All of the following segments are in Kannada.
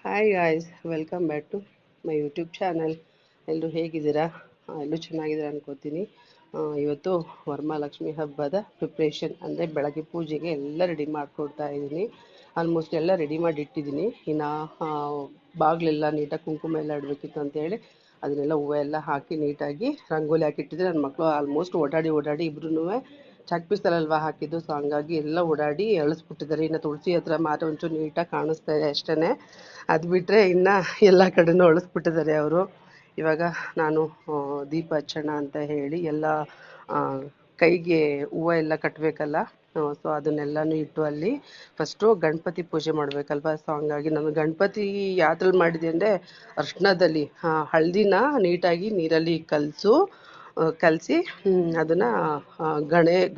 Hi guys, welcome back to my YouTube channel. ಎಲ್ಲರೂ ಹೇಗಿದ್ದೀರಾ? ಎಲ್ಲರೂ ಚೆನ್ನಾಗಿದ್ದೀರಾ ಅನ್ಕೋತೀನಿ. ಇವತ್ತು ವರಮಹಾಲಕ್ಷ್ಮಿ ಹಬ್ಬದ ಪ್ರಿಪ್ರೇಷನ್ ಅಂದರೆ ಬೆಳಗ್ಗೆ ಪೂಜೆಗೆ ಎಲ್ಲ ರೆಡಿ ಮಾಡಿಕೊಡ್ತಾ ಇದ್ದೀನಿ. ಆಲ್ಮೋಸ್ಟ್ ಎಲ್ಲ ರೆಡಿ ಮಾಡಿ ಇಟ್ಟಿದ್ದೀನಿ. ಇನ್ನು ಬಾಗಿಲೆಲ್ಲ ನೀಟಾಗಿ ಕುಂಕುಮ ಎಲ್ಲ ಇಡಬೇಕಿತ್ತು ಅಂತೇಳಿ ಅದನ್ನೆಲ್ಲ ಹೂವು ಎಲ್ಲ ಹಾಕಿ ನೀಟಾಗಿ ರಂಗೋಲಿ ಹಾಕಿಟ್ಟಿದ್ರೆ ನನ್ನ ಮಕ್ಕಳು ಆಲ್ಮೋಸ್ಟ್ ಓಡಾಡಿ ಇಬ್ರು ಚಾಕ್ ಪೀಸಲ್ಲಲ್ವಾ ಹಾಕಿದ್ದು, ಸೊ ಹಂಗಾಗಿ ಎಲ್ಲ ಓಡಾಡಿ ಎಳಿಸ್ಬಿಟ್ಟಿದ್ದಾರೆ. ಇನ್ನು ತುಳಸಿ ಹತ್ರ ಮಾತ್ರ ಒಂಚೂರು ನೀಟಾಗಿ ಕಾಣಿಸ್ತಾ ಇದೆ ಅಷ್ಟೇ. ಅದು ಬಿಟ್ಟರೆ ಇನ್ನು ಎಲ್ಲ ಕಡೆನೂ ಅಳಿಸ್ಬಿಟ್ಟಿದ್ದಾರೆ ಅವರು. ಇವಾಗ ನಾನು ದೀಪ ಹಚ್ಚೋಣ ಅಂತ ಹೇಳಿ ಎಲ್ಲ ಕೈಗೆ ಹೂವು ಎಲ್ಲ ಕಟ್ಟಬೇಕಲ್ಲ, ಸೊ ಅದನ್ನೆಲ್ಲನೂ ಇಟ್ಟು ಅಲ್ಲಿ ಫಸ್ಟು ಗಣಪತಿ ಪೂಜೆ ಮಾಡಬೇಕಲ್ವ. ಸೊ ಹಂಗಾಗಿ ನಾನು ಗಣಪತಿ ಯಾವ್ದ್ರಲ್ಲಿ ಮಾಡಿದೆ ಅಂದರೆ ಅರ್ಶಿಣದಲ್ಲಿ ಹಳದಿನ ನೀಟಾಗಿ ನೀರಲ್ಲಿ ಕಲಸಿ ಅದನ್ನು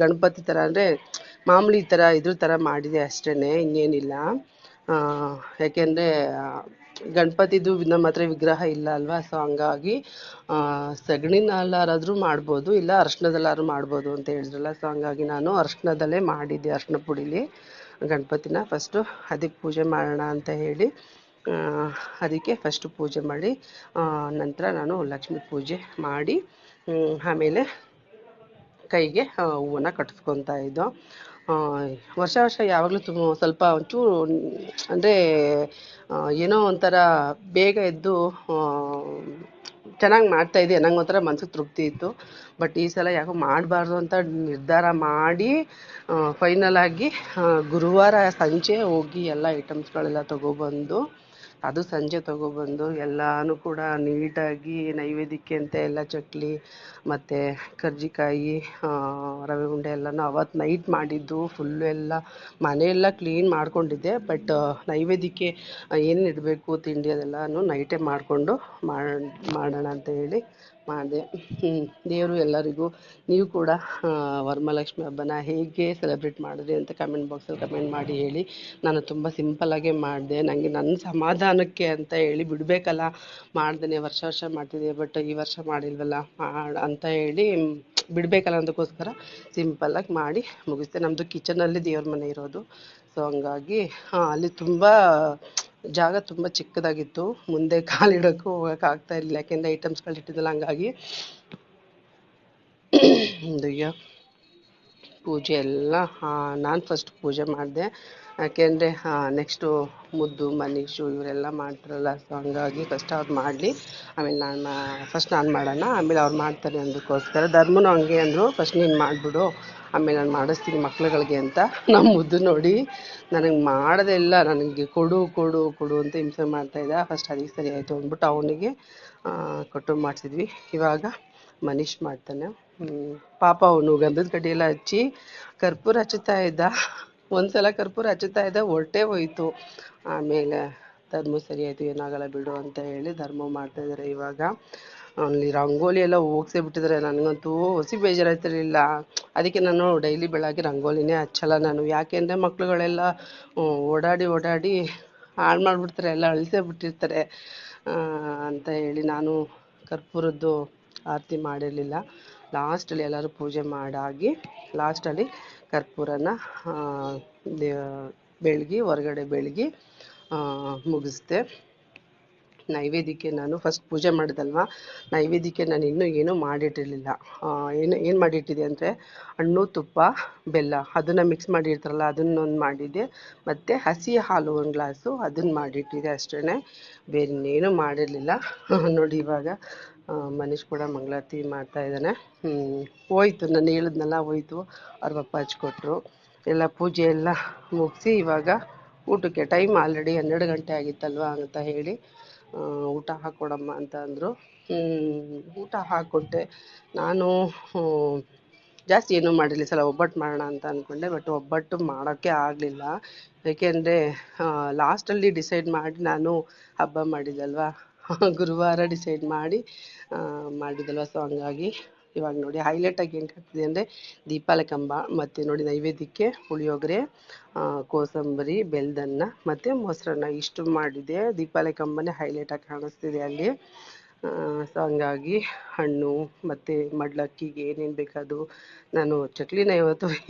ಗಣಪತಿ ಥರ ಅಂದರೆ ಮಾಮೂಲಿ ಥರ ಇದ್ರ ಥರ ಮಾಡಿದೆ ಅಷ್ಟೇ, ಇನ್ನೇನಿಲ್ಲ. ಯಾಕೆಂದರೆ ಗಣಪತಿದು ನಮ್ಮ ಹತ್ರ ವಿಗ್ರಹ ಇಲ್ಲ ಅಲ್ವಾ, ಸೊ ಹಂಗಾಗಿ ಸಗಣಿನಲ್ಲಾರಾದರೂ ಮಾಡ್ಬೋದು, ಇಲ್ಲ ಅರ್ಶಿಣದಲ್ಲಾದ್ರೂ ಮಾಡ್ಬೋದು ಅಂತ ಹೇಳಿದ್ರಲ್ಲ. ಸೊ ಹಂಗಾಗಿ ನಾನು ಅರ್ಶಿಣದಲ್ಲೇ ಮಾಡಿದ್ದೆ, ಅರ್ಶಿಣ ಪುಡಿಲಿ ಗಣಪತಿನ ಫಸ್ಟು ಅದಕ್ಕೆ ಪೂಜೆ ಮಾಡೋಣ ಅಂತ ಹೇಳಿ ಅದಕ್ಕೆ ಫಸ್ಟು ಪೂಜೆ ಮಾಡಿ ನಂತರ ನಾನು ಲಕ್ಷ್ಮೀ ಪೂಜೆ ಮಾಡಿ ಆಮೇಲೆ ಕೈಗೆ ಹೂವನ್ನು ಕಟ್ಟಿಸ್ಕೊತಾ ಇದ್ದೋ. ವರ್ಷ ಯಾವಾಗಲೂ ಸ್ವಲ್ಪ ಒಂಚೂರು ಅಂದರೆ ಏನೋ ಒಂಥರ ಬೇಗ ಎದ್ದು ಚೆನ್ನಾಗಿ ಮಾಡ್ತಾಯಿದ್ದೆ, ನಂಗೆ ಒಂಥರ ಮನ್ಸಿಗೆ ತೃಪ್ತಿ ಇತ್ತು. ಬಟ್ ಈ ಸಲ ಯಾಕೋ ಮಾಡಬಾರ್ದು ಅಂತ ನಿರ್ಧಾರ ಮಾಡಿ ಫೈನಲ್ ಆಗಿ ಗುರುವಾರ ಸಂಜೆ ಹೋಗಿ ಎಲ್ಲ ಐಟಮ್ಸ್ಗಳೆಲ್ಲ ತೊಗೊಬಂದು, ಅದು ಸಂಜೆ ತೊಗೊಬಂದು ಎಲ್ಲನೂ ಕೂಡ ನೀಟಾಗಿ ನೈವೇದ್ಯಕ್ಕೆ ಅಂತ ಎಲ್ಲ ಚಕ್ಲಿ ಮತ್ತು ಕರ್ಜಿಕಾಯಿ ರವೆ ಉಂಡೆ ಎಲ್ಲನೂ ಅವತ್ತು ನೈಟ್ ಮಾಡಿದ್ದು. ಫುಲ್ಲು ಎಲ್ಲ ಮನೆಯೆಲ್ಲ ಕ್ಲೀನ್ ಮಾಡ್ಕೊಂಡಿದ್ದೆ, ಬಟ್ ನೈವೇದ್ಯಕ್ಕೆ ಏನೇನು ಇಡಬೇಕು ತಿಂಡಿ ಅದೆಲ್ಲನೂ ನೈಟೇ ಮಾಡಿಕೊಂಡು ಮಾಡೋಣ ಅಂತ ಹೇಳಿ ಮಾಡಿದೆ. ದೇವರು ಎಲ್ಲರಿಗೂ, ನೀವು ಕೂಡ ವರಮಹಾಲಕ್ಷ್ಮಿ ಹಬ್ಬನ ಹೇಗೆ ಸೆಲೆಬ್ರೇಟ್ ಮಾಡಿದ್ರಿ ಅಂತ ಕಮೆಂಟ್ ಬಾಕ್ಸಲ್ಲಿ ಕಮೆಂಟ್ ಮಾಡಿ ಹೇಳಿ. ನಾನು ತುಂಬ ಸಿಂಪಲ್ಲಾಗೇ ಮಾಡಿದೆ, ನನಗೆ ನನ್ನ ಸಮಾಧಾನಕ್ಕೆ ಅಂತ ಹೇಳಿ ಬಿಡಬೇಕಲ್ಲ, ಮಾಡ್ದೇ ವರ್ಷ ಮಾಡ್ತಿದ್ದೆ, ಬಟ್ ಈ ವರ್ಷ ಮಾಡಿಲ್ವಲ್ಲ ಅಂತ ಹೇಳಿ ಬಿಡಬೇಕಲ್ಲ ಅದಕ್ಕೋಸ್ಕರ ಸಿಂಪಲ್ಲಾಗಿ ಮಾಡಿ ಮುಗಿಸ್ದೆ. ನಮ್ಮದು ಕಿಚನಲ್ಲಿ ದೇವ್ರ ಮನೆ ಇರೋದು, ಸೊ ಹಂಗಾಗಿ ಅಲ್ಲಿ ತುಂಬ ಜಾಗ ತುಂಬ ಚಿಕ್ಕದಾಗಿತ್ತು, ಮುಂದೆ ಕಾಲಿಡೋಕ್ಕೂ ಹೋಗೋಕೆ ಆಗ್ತಾ ಇರಲಿಲ್ಲ, ಯಾಕೆಂದರೆ ಐಟಮ್ಸ್ಗಳು ಇಟ್ಟಿದ್ದಲ್ಲ. ಹಂಗಾಗಿ ಪೂಜೆ ಎಲ್ಲ ನಾನು ಫಸ್ಟ್ ಪೂಜೆ ಮಾಡಿದೆ, ಯಾಕೆಂದರೆ ನೆಕ್ಸ್ಟು ಮುದ್ದು ಮನೀಶು ಇವರೆಲ್ಲ ಮಾಡ್ತಾರಲ್ಲ, ಸೊ ಹಂಗಾಗಿ ಫಸ್ಟ್ ಅವ್ರು ಮಾಡಲಿ, ಆಮೇಲೆ ನಾನು ಮಾಡೋಣ, ಆಮೇಲೆ ಅವ್ರು ಮಾಡ್ತಾರೆ ಅಂದಕ್ಕೋಸ್ಕರ. ಧರ್ಮನೂ ಹಂಗೆ ಅಂದರು, ಫಸ್ಟ್ ನೀನು ಮಾಡಿಬಿಡು ಆಮೇಲೆ ನಾನು ಮಾಡಿಸ್ತೀನಿ ಮಕ್ಳುಗಳಿಗೆ ಅಂತ. ನಮ್ಮ ಮುದ್ದು ನೋಡಿ ನನಗೆ ಮಾಡೋದೇ ಇಲ್ಲ, ನನಗೆ ಕೊಡು ಕೊಡು ಕೊಡು ಅಂತ ಹಿಂಸೆ ಮಾಡ್ತಾಯಿದ್ದ. ಫಸ್ಟ್ ಅದಕ್ಕೆ ಸರಿ ಆಯಿತು ಅಂದ್ಬಿಟ್ಟು ಅವನಿಗೆ ಕೊಟ್ಟು ಮಾಡಿಸಿದ್ವಿ. ಇವಾಗ ಮನೀಶ್ ಮಾಡ್ತಾನೆ. ಪಾಪ ಅವನು ಗಂಧದ ಕಡ್ಡಿ ಎಲ್ಲ ಹಚ್ಚಿ ಕರ್ಪೂರ ಹಚ್ಚುತ್ತಾ ಇದ್ದ. ಒಂದ್ಸಲ ಕರ್ಪೂರ ಹಚ್ಚುತ್ತಾ ಇದ್ದ, ಹೊರಟೇ ಹೋಯಿತು. ಆಮೇಲೆ ಧರ್ಮ ಸರಿ ಆಯಿತು, ಏನಾಗಲ್ಲ ಬಿಡು ಅಂತ ಹೇಳಿ ಧರ್ಮ ಮಾಡ್ತಾಯಿದ್ದಾರೆ. ಇವಾಗ ಅಲ್ಲಿ ರಂಗೋಲಿ ಎಲ್ಲ ಹೋಗ್ಸೇ ಬಿಟ್ಟಿದ್ದಾರೆ. ನನಗಂತೂ ಹೊಸಿ ಬೇಜಾರಾಯ್ತಿರಲಿಲ್ಲ, ಅದಕ್ಕೆ ನಾನು ಡೈಲಿ ಬೆಳಗ್ಗೆ ರಂಗೋಲಿನೇ ಹಚ್ಚಲ್ಲ ನಾನು. ಯಾಕೆಂದರೆ ಮಕ್ಳುಗಳೆಲ್ಲ ಓಡಾಡಿ ಹಾಳು ಮಾಡಿಬಿಡ್ತಾರೆ, ಎಲ್ಲ ಅಳಿಸೇ ಬಿಟ್ಟಿರ್ತಾರೆ ಅಂತ ಹೇಳಿ ನಾನು ಕರ್ಪೂರದ್ದು ಆರತಿ ಮಾಡಿರಲಿಲ್ಲ. ಲಾಸ್ಟಲ್ಲಿ ಎಲ್ಲರೂ ಪೂಜೆ ಮಾಡಾಗಿ ಲಾಸ್ಟಲ್ಲಿ ಕರ್ಪೂರನ ಬೆಳಗಿ ಹೊರಗಡೆ ಬೆಳಗಿ ಮುಗಿಸ್ದೆ. ನೈವೇದ್ಯಕ್ಕೆ ನಾನು ಫಸ್ಟ್ ಪೂಜೆ ಮಾಡಿದಲ್ವ, ನೈವೇದ್ಯಕ್ಕೆ ನಾನು ಇನ್ನೂ ಏನೂ ಮಾಡಿಟ್ಟಿರಲಿಲ್ಲ. ಏನು ಮಾಡಿಟ್ಟಿದ್ದೆ ಅಂದರೆ ಹಣ್ಣು ತುಪ್ಪ ಬೆಲ್ಲ ಅದನ್ನು ಮಿಕ್ಸ್ ಮಾಡಿರ್ತಾರಲ್ಲ ಅದನ್ನೊಂದು ಮಾಡಿದ್ದೆ, ಮತ್ತು ಹಸಿ ಹಾಲು ಒಂದು ಗ್ಲಾಸು ಅದನ್ನು ಮಾಡಿಟ್ಟಿದ್ದೆ ಅಷ್ಟೇ, ಬೇರೆ ಇನ್ನೇನು ಮಾಡಿರಲಿಲ್ಲ. ನೋಡಿ ಇವಾಗ ಮನೀಶ್ ಕೂಡ ಮಂಗಳಾರತಿ ಮಾಡ್ತಾಯಿದ್ದಾನೆ. ಹೋಯ್ತು, ನಾನು ಹೇಳಿದ್ನಲ್ಲ ಹೋಯ್ತು, ಅವ್ರ ಪಪ್ಪ ಹಚ್ಕೊಟ್ರು. ಎಲ್ಲ ಪೂಜೆ ಎಲ್ಲ ಮುಗಿಸಿ ಇವಾಗ ಊಟಕ್ಕೆ ಟೈಮ್ ಆಲ್ರೆಡಿ 12 ಗಂಟೆ ಆಗಿತ್ತಲ್ವ ಅಂತ ಹೇಳಿ ಊಟ ಹಾಕ್ಕೊಡಮ್ಮ ಅಂತ ಅಂದರು. ಊಟ ಹಾಕ್ಕೊಟ್ಟೆ. ನಾನು ಜಾಸ್ತಿ ಏನೂ ಮಾಡಿರಲಿಲ್ಲ, ಸಲ ಒಬ್ಬಟ್ಟು ಮಾಡೋಣ ಅಂತ ಅಂದ್ಕೊಂಡೆ, ಬಟ್ ಒಬ್ಬಟ್ಟು ಮಾಡೋಕ್ಕೆ ಆಗಲಿಲ್ಲ. ಏಕೆಂದರೆ ಲಾಸ್ಟಲ್ಲಿ ಡಿಸೈಡ್ ಮಾಡಿ ನಾನು ಹಬ್ಬ ಮಾಡಿದ್ದಲ್ವ, ಗುರುವಾರ ಡಿಸೈಡ್ ಮಾಡಿ ಮಾಡಿದ್ದಲ್ವ, ಸೊ ಹಂಗಾಗಿ ಇವಾಗ ನೋಡಿ ಹೈಲೈಟಾಗಿ ಏನು ಕಾಣ್ತಿದೆ ಅಂದರೆ ದೀಪಾಲೆ ಕಂಬ, ಮತ್ತು ನೋಡಿ ನೈವೇದ್ಯಕ್ಕೆ ಪುಳಿಯೋಗರೆ, ಕೋಸಂಬರಿ, ಬೆಲ್ಲದನ್ನ ಮತ್ತು ಮೊಸರನ್ನ ಇಷ್ಟು ಮಾಡಿದೆ. ದೀಪಾಲೆ ಕಂಬನೇ ಹೈಲೈಟಾಗಿ ಕಾಣಿಸ್ತಿದೆ ಅಲ್ಲಿ. ಸೊ ಹಂಗಾಗಿ ಹಣ್ಣು ಮತ್ತು ಮಡ್ಲಕ್ಕಿಗೆ ಏನೇನು ಬೇಕದು, ನಾನು ಚಕ್ಲಿನ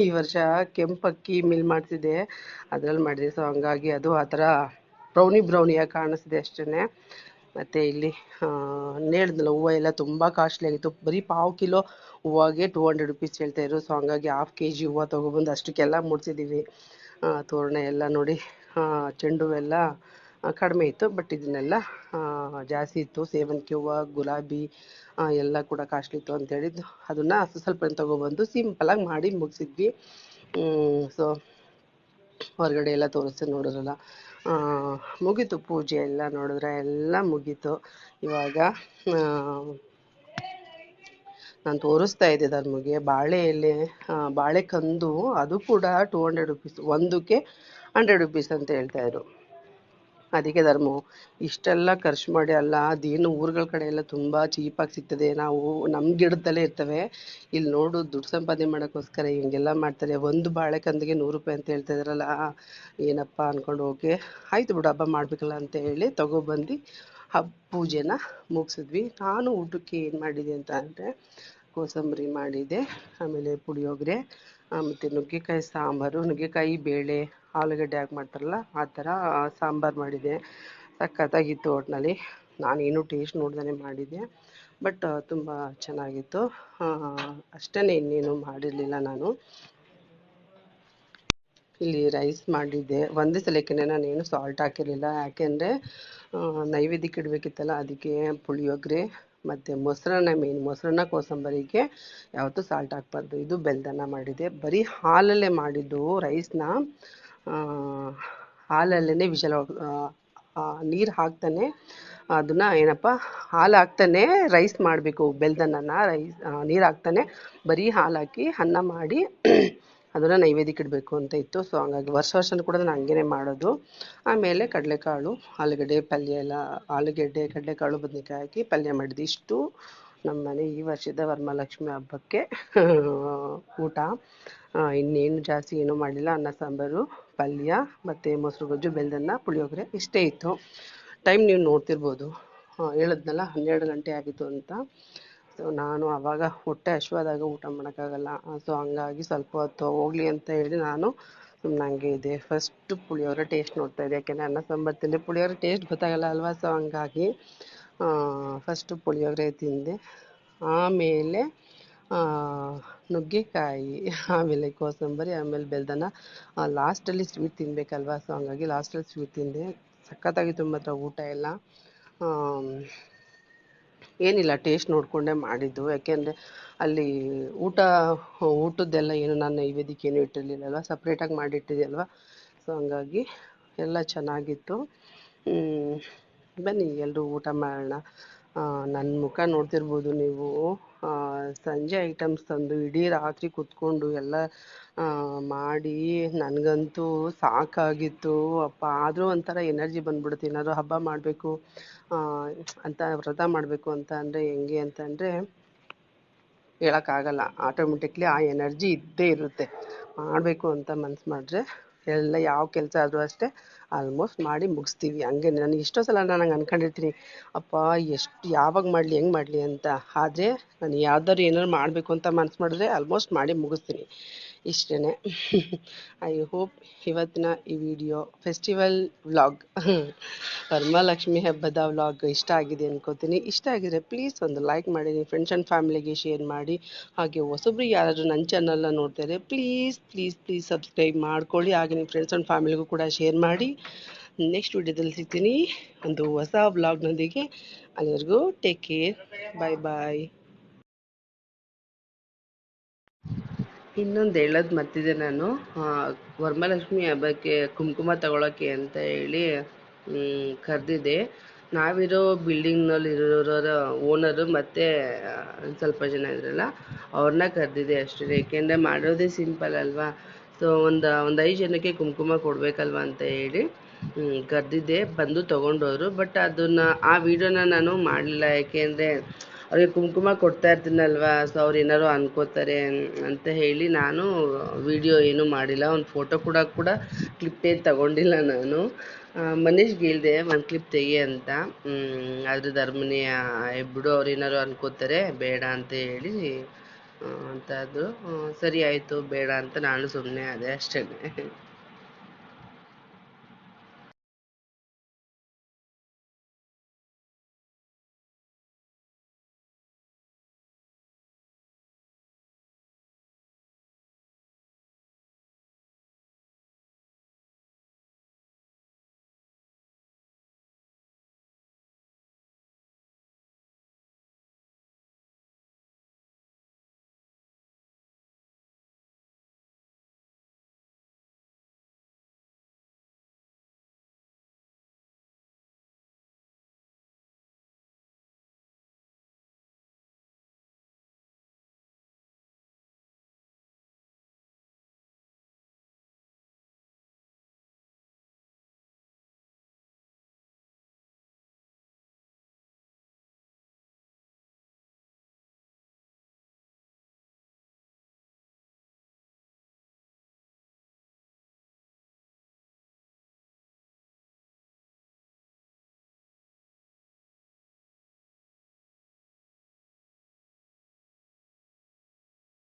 ಈ ವರ್ಷ ಕೆಂಪಕ್ಕಿ ಮಿಲ್ ಮಾಡಿಸಿದ್ದೆ, ಅದರಲ್ಲಿ ಮಾಡಿದೆ. ಸೊ ಹಂಗಾಗಿ ಅದು ಆ ಥರ ಬ್ರೌನಿಯಾಗಿ ಕಾಣಿಸ್ತಿದೆ ಅಷ್ಟೇ. ಮತ್ತು ಇಲ್ಲಿ ಹೇಳಿದ್ನಲ್ಲ, ಹೂವು ಎಲ್ಲ ತುಂಬ ಕಾಸ್ಟ್ಲಿ ಆಗಿತ್ತು. ಬರೀ ಪಾವು ಕಿಲೋ ಹೂವಾಗೆ 200 ರುಪೀಸ್ ಹೇಳ್ತಾಯಿದ್ರು. ಸೊ ಹಂಗಾಗಿ ½ kg ಹೂವು ತೊಗೊಬಂದು ಅಷ್ಟಕ್ಕೆಲ್ಲ ಮುಡಿಸಿದ್ದೀವಿ. ತೋರಣ ಎಲ್ಲ ನೋಡಿ, ಚೆಂಡು ಹೂವೆಲ್ಲ ಕಡಿಮೆ ಇತ್ತು, ಬಟ್ ಇದನ್ನೆಲ್ಲ ಜಾಸ್ತಿ ಇತ್ತು. ಸೇವಂತಿಗೆ ಹೂವು, ಗುಲಾಬಿ ಎಲ್ಲ ಕೂಡ ಕಾಸ್ಟ್ಲಿ ಇತ್ತು ಅಂತೇಳಿದ್ದು ಅದನ್ನು ಸ್ವಲ್ಪ ತೊಗೊಬಂದು ಸಿಂಪಲಾಗಿ ಮಾಡಿ ಮುಗಿಸಿದ್ವಿ. ಸೊ ಹೊರಗಡೆ ಎಲ್ಲ ತೋರಿಸ್ತೀನಿ, ನೋಡಿದ್ರಲ್ಲ. ಮುಗೀತು ಪೂಜೆ ಎಲ್ಲ, ನೋಡಿದ್ರೆ ಎಲ್ಲ ಮುಗೀತು. ಇವಾಗ ನಾನು ತೋರಿಸ್ತಾ ಇದ್ದೆ ಧರ್ಮಗೆ ಬಾಳೆ ಎಲೆ, ಬಾಳೆ ಕಂದು, ಅದು ಕೂಡ 200 ರುಪೀಸ್, ಒಂದಕ್ಕೆ 100 ರುಪೀಸ್ ಅಂತ ಹೇಳ್ತಾಯಿದ್ರು. ಅದಕ್ಕೆ ಧರ್ಮ ಇಷ್ಟೆಲ್ಲ ಖರ್ಚು ಮಾಡಿ ಅಲ್ಲ, ಅದೇನು ಊರುಗಳ ಕಡೆ ಎಲ್ಲ ತುಂಬ ಚೀಪಾಗಿ ಸಿಗ್ತದೆ, ನಾವು ನಮ್ಮ ಗಿಡದಲ್ಲೇ ಇರ್ತವೆ, ಇಲ್ಲಿ ನೋಡು ದುಡ್ಡು ಸಂಪಾದನೆ ಮಾಡೋಕ್ಕೋಸ್ಕರ ಹಿಂಗೆಲ್ಲ ಮಾಡ್ತಾರೆ. ಒಂದು ಬಾಳೆಕಂದಿಗೆ 100 ರೂಪಾಯಿ ಅಂತ ಹೇಳ್ತಾ ಇದ್ರಲ್ಲ, ಏನಪ್ಪ ಅಂದ್ಕೊಂಡು ಹೋಗಿ ಆಯಿತು ಬಿಡು, ಹಬ್ಬ ಮಾಡಬೇಕಲ್ಲ ಅಂತ ಹೇಳಿ ತೊಗೊಬಂದು ಪೂಜೆನ ಮುಗಿಸಿದ್ವಿ. ನಾನು ಊಟಕ್ಕೆ ಏನು ಮಾಡಿದೆ ಅಂತ ಅಂದರೆ ಕೋಸಂಬರಿ ಮಾಡಿದೆ, ಆಮೇಲೆ ಪುಳಿಯೋಗರೆ, ಮತ್ತು ನುಗ್ಗೆಕಾಯಿ ಸಾಂಬಾರು, ನುಗ್ಗೆಕಾಯಿ ಬೇಳೆ ಆಲೂಗಡ್ಡೆ ಹಾಕಿ ಮಾಡ್ತಾರಲ್ಲ ಆ ಥರ ಸಾಂಬಾರು ಮಾಡಿದೆ. ಸಖತ್ತಾಗಿತ್ತು ಒಟ್ಟಿನಲ್ಲಿ. ನಾನೇನು ಟೇಸ್ಟ್ ನೋಡ್ದೇ ಮಾಡಿದ್ದೆ, ಬಟ್ ತುಂಬ ಚೆನ್ನಾಗಿತ್ತು. ಅಷ್ಟೇ, ಇನ್ನೇನು ಮಾಡಿರಲಿಲ್ಲ ನಾನು. ಇಲ್ಲಿ ರೈಸ್ ಮಾಡಿದ್ದೆ ಒಂದೇ ಸಲಕ್ಕೆ, ನಾನೇನು ಸಾಲ್ಟ್ ಹಾಕಿರಲಿಲ್ಲ, ಯಾಕೆಂದರೆ ನೈವೇದ್ಯಕ್ಕೆ ಇಡಬೇಕಿತ್ತಲ್ಲ, ಅದಕ್ಕೆ. ಪುಳಿಯೋಗರೆ ಮತ್ತು ಮೊಸರನ್ನ ಮೇನ್, ಮೊಸರನ್ನ ಕೋಸಂಬರಿಗೆ ಯಾವತ್ತೂ ಸಾಲ್ಟ್ ಹಾಕ್ಬಾರ್ದು. ಇದು ಬೆಲ್ಲದನ್ನ ಮಾಡಿದ್ದೆ, ಬರೀ ಹಾಲಲ್ಲೇ ಮಾಡಿದ್ದು ರೈಸ್ನ. ಹಾಲಲ್ಲೇ ವಿಷಲ್, ನೀರು ಹಾಕ್ತಾನೆ ಅದನ್ನು ಏನಪ್ಪ, ಹಾಲು ಹಾಕ್ತಾನೆ ರೈಸ್ ಮಾಡಬೇಕು. ಬೆಲ್ಲದನ್ನ ನೀರು ಹಾಕ್ತಾನೆ ಬರೀ ಹಾಲು ಹಾಕಿ ಅನ್ನ ಮಾಡಿ ಅದನ್ನು ನೈವೇದ್ಯಕ್ಕೆ ಇಡಬೇಕು ಅಂತ ಇತ್ತು. ಸೊ ಹಂಗಾಗಿ ವರ್ಷನೂ ಕೂಡ ನಾನು ಹಂಗೇ ಮಾಡೋದು. ಆಮೇಲೆ ಕಡಲೆಕಾಳು, ಆಲೂಗಡ್ಡೆ ಪಲ್ಯ ಎಲ್ಲ, ಆಲೂಗೆಡ್ಡೆ, ಕಡಲೆಕಾಳು, ಬದನೆಕಾಯಿ ಹಾಕಿ ಪಲ್ಯ ಮಾಡಿದ್ವಿ. ಇಷ್ಟು ನಮ್ಮ ಮನೆ ಈ ವರ್ಷದ ವರಮಹಾಲಕ್ಷ್ಮಿ ಹಬ್ಬಕ್ಕೆ ಊಟ. ಇನ್ನೇನು ಜಾಸ್ತಿ ಏನೂ ಮಾಡಲಿಲ್ಲ. ಅನ್ನ ಸಾಂಬಾರು, ಪಲ್ಯ ಮತ್ತು ಮೊಸರು ಗೊಜ್ಜು, ಬೆಲ್ಲದನ್ನ, ಪುಳಿಯೋಗರೆ ಇಷ್ಟೇ ಇತ್ತು. ಟೈಮ್ ನೀವು ನೋಡ್ತಿರ್ಬೋದು, ಹೇಳಿದ್ನಲ್ಲ 12 ಗಂಟೆ ಆಗಿತ್ತು ಅಂತ. ಸೊ ನಾನು ಆವಾಗ ಹೊಟ್ಟೆ ಹಶ್ವಾದಾಗ ಊಟ ಮಾಡೋಕ್ಕಾಗಲ್ಲ. ಸೊ ಹಂಗಾಗಿ ಸ್ವಲ್ಪ ಹೊತ್ತು ಹೋಗಲಿ ಅಂತ ಹೇಳಿ ನಾನು ಸುಮ್ಮನೆ ಹಂಗೆ ಇದೆ. ಫಸ್ಟು ಪುಳಿಯೋಗರೆ ಟೇಸ್ಟ್ ನೋಡ್ತಾಯಿದ್ದೆ, ಯಾಕೆಂದರೆ ಅನ್ನ ಸಾಂಬಾರು ತಿಂದರೆ ಪುಳಿಯೋಗರೆ ಟೇಸ್ಟ್ ಗೊತ್ತಾಗಲ್ಲ ಅಲ್ವಾ. ಸೊ ಹಂಗಾಗಿ ಫಸ್ಟು ಪುಳಿಯೋಗರೆ ತಿಂದೆ, ಆಮೇಲೆ ನುಗ್ಗೆಕಾಯಿ, ಆಮೇಲೆ ಕೋಸಂಬರಿ, ಆಮೇಲೆ ಬೆಲ್ಲದನ್ನ, ಲಾಸ್ಟಲ್ಲಿ ಸ್ವೀಟ್ ತಿನ್ನಬೇಕಲ್ವ. ಸೊ ಹಂಗಾಗಿ ಲಾಸ್ಟಲ್ಲಿ ಸ್ವೀಟ್ ತಿಂದೆ. ಸಖತ್ತಾಗಿತ್ತು ಮಾತ್ರ ಊಟ ಎಲ್ಲ. ಏನಿಲ್ಲ, ಟೇಸ್ಟ್ ನೋಡಿಕೊಂಡೇ ಮಾಡಿದ್ದು, ಯಾಕೆಂದರೆ ಅಲ್ಲಿ ಊಟದ್ದೆಲ್ಲ ಏನು ನಾನು ನೈವೇದ್ಯಕ್ಕೆ ಏನೂ ಇಟ್ಟಿರಲಿಲ್ಲಲ್ವ, ಸಪ್ರೇಟಾಗಿ ಮಾಡಿಟ್ಟಿದ್ದೆ. ಸೊ ಹಂಗಾಗಿ ಎಲ್ಲ ಚೆನ್ನಾಗಿತ್ತು. ಬನ್ನಿ ಎಲ್ಲರೂ ಊಟ ಮಾಡೋಣ. ನನ್ನ ಮುಖ ನೋಡ್ತಿರ್ಬೋದು ನೀವು. ಸಂಜೆ ಐಟಮ್ಸ್ ತಂದು ಇಡೀ ರಾತ್ರಿ ಕೂತ್ಕೊಂಡು ಎಲ್ಲ ಮಾಡಿ ನನಗಂತೂ ಸಾಕಾಗಿತ್ತು ಅಪ್ಪ. ಆದರೂ ಒಂಥರ ಎನರ್ಜಿ ಬಂದ್ಬಿಡುತ್ತೆ. ಏನಾದರೂ ಹಬ್ಬ ಮಾಡಬೇಕು ಅಂತ, ವ್ರತ ಮಾಡಬೇಕು ಅಂತ ಅಂದರೆ ಹೆಂಗೆ ಅಂತಂದರೆ ಹೇಳೋಕ್ಕಾಗಲ್ಲ. ಆಟೋಮೆಟಿಕ್ಲಿ ಆ ಎನರ್ಜಿ ಇದ್ದೇ ಇರುತ್ತೆ. ಮಾಡಬೇಕು ಅಂತ ಮನ್ಸು ಮಾಡಿದ್ರೆ ಎಲ್ಲ ಯಾವ ಕೆಲಸ ಆದರೂ ಅಷ್ಟೇ ಆಲ್ಮೋಸ್ಟ್ ಮಾಡಿ ಮುಗಿಸ್ತೀವಿ. ಹಂಗೆ ನನಗೆ ಎಷ್ಟೋ ಸಲ ನಾನು ಅಂದ್ಕೊಂಡಿರ್ತೀನಿ, ಅಪ್ಪ ಯಾವಾಗ ಮಾಡಲಿ, ಹೆಂಗೆ ಮಾಡಲಿ ಅಂತ. ಆದರೆ ನಾನು ಯಾವ್ದಾದ್ರು ಏನಾದ್ರು ಮಾಡಬೇಕು ಅಂತ ಮನ್ಸು ಮಾಡಿದ್ರೆ ಆಲ್ಮೋಸ್ಟ್ ಮಾಡಿ ಮುಗಿಸ್ತೀನಿ. ಇಷ್ಟೇ. ಐ ಹೋಪ್ ಇವತ್ತಿನ ಈ ವಿಡಿಯೋ ಫೆಸ್ಟಿವಲ್ ವ್ಲಾಗ್, ವರಮಹಾಲಕ್ಷ್ಮಿ ಹಬ್ಬದ ವ್ಲಾಗ್ ಇಷ್ಟ ಆಗಿದೆ ಅನ್ಕೋತೀನಿ. ಇಷ್ಟ ಆಗಿದ್ರೆ ಪ್ಲೀಸ್ ಒಂದು ಲೈಕ್ ಮಾಡಿ, ನಿಮ್ಮ ಫ್ರೆಂಡ್ಸ್ ಆ್ಯಂಡ್ ಫ್ಯಾಮಿಲಿಗೆ ಶೇರ್ ಮಾಡಿ. ಹಾಗೆ ಹೊಸಬ್ರು ಯಾರಾದರೂ ನನ್ನ ಚಾನಲ್ನ ನೋಡ್ತಾರೆ, ಪ್ಲೀಸ್ ಪ್ಲೀಸ್ ಪ್ಲೀಸ್ ಸಬ್ಸ್ಕ್ರೈಬ್ ಮಾಡ್ಕೊಳ್ಳಿ. ಹಾಗೆ ನಿಮ್ಮ ಫ್ರೆಂಡ್ಸ್ ಆ್ಯಂಡ್ ಫ್ಯಾಮಿಲಿಗೂ ಕೂಡ ಶೇರ್ ಮಾಡಿ. ನೆಕ್ಸ್ಟ್ ವಿಡಿಯೋದಲ್ಲಿ ಸಿಗ್ತೀನಿ ಒಂದು ಹೊಸ ವ್ಲಾಗ್ನೊಂದಿಗೆ. ಅಲ್ಲಿವರೆಗೂ ಟೇಕ್ ಕೇರ್, ಬಾಯ್ ಬಾಯ್. ಇನ್ನೊಂದು ಹೇಳೋದು ಮರ್ತಿದ್ದೆ ನಾನು, ವರಮಹಾಲಕ್ಷ್ಮಿ ಹಬ್ಬಕ್ಕೆ ಕುಂಕುಮ ತಗೊಳ್ಳೋಕ್ಕೆ ಅಂತ ಹೇಳಿ ಕರೆದಿದ್ದೆ. ನಾವಿರೋ ಬಿಲ್ಡಿಂಗ್ನಲ್ಲಿ ಇರೋರ ಓನರು ಮತ್ತು ಸ್ವಲ್ಪ ಜನ ಇದ್ರಲ್ಲ, ಅವ್ರನ್ನ ಕರೆದಿದ್ದೆ ಅಷ್ಟೇ. ಏಕೆಂದರೆ ಮಾಡೋದೇ ಸಿಂಪಲ್ ಅಲ್ವಾ. ಸೊ ಒಂದು 5 ಜನಕ್ಕೆ ಕುಂಕುಮ ಕೊಡಬೇಕಲ್ವ ಅಂತ ಹೇಳಿ ಕರೆದಿದ್ದೆ. ಬಂದು ತೊಗೊಂಡೋರು, ಬಟ್ ಅದನ್ನು ಆ ವಿಡಿಯೋನ ನಾನು ಮಾಡಲಿಲ್ಲ. ಯಾಕೆಂದರೆ ಅವ್ರಿಗೆ ಕುಂಕುಮ ಕೊಡ್ತಾ ಇರ್ತೀನಲ್ವ, ಸೊ ಅವ್ರು ಏನಾರು ಅನ್ಕೋತಾರೆ ಅಂತ ಹೇಳಿ ನಾನು ವಿಡಿಯೋ ಏನೂ ಮಾಡಿಲ್ಲ. ಒಂದು ಫೋಟೋ ಕೂಡ ಕ್ಲಿಪ್ಪೇ ತಗೊಂಡಿಲ್ಲ ನಾನು. ಮನೀಷ್ಗೆ ಹೇಳಿದೆ ಒಂದು ಕ್ಲಿಪ್ ತೆಗಿ ಅಂತ, ಅದ್ರ ಧರ್ಮನೇ ಬಿಡು, ಅವ್ರು ಏನಾರು ಅನ್ಕೋತಾರೆ, ಬೇಡ ಅಂತ ಹೇಳಿ ಅಂತ ಅದು. ಸರಿ ಆಯಿತು ಬೇಡ ಅಂತ ನಾನು ಸುಮ್ಮನೆ ಅದೇ ಅಷ್ಟೇ.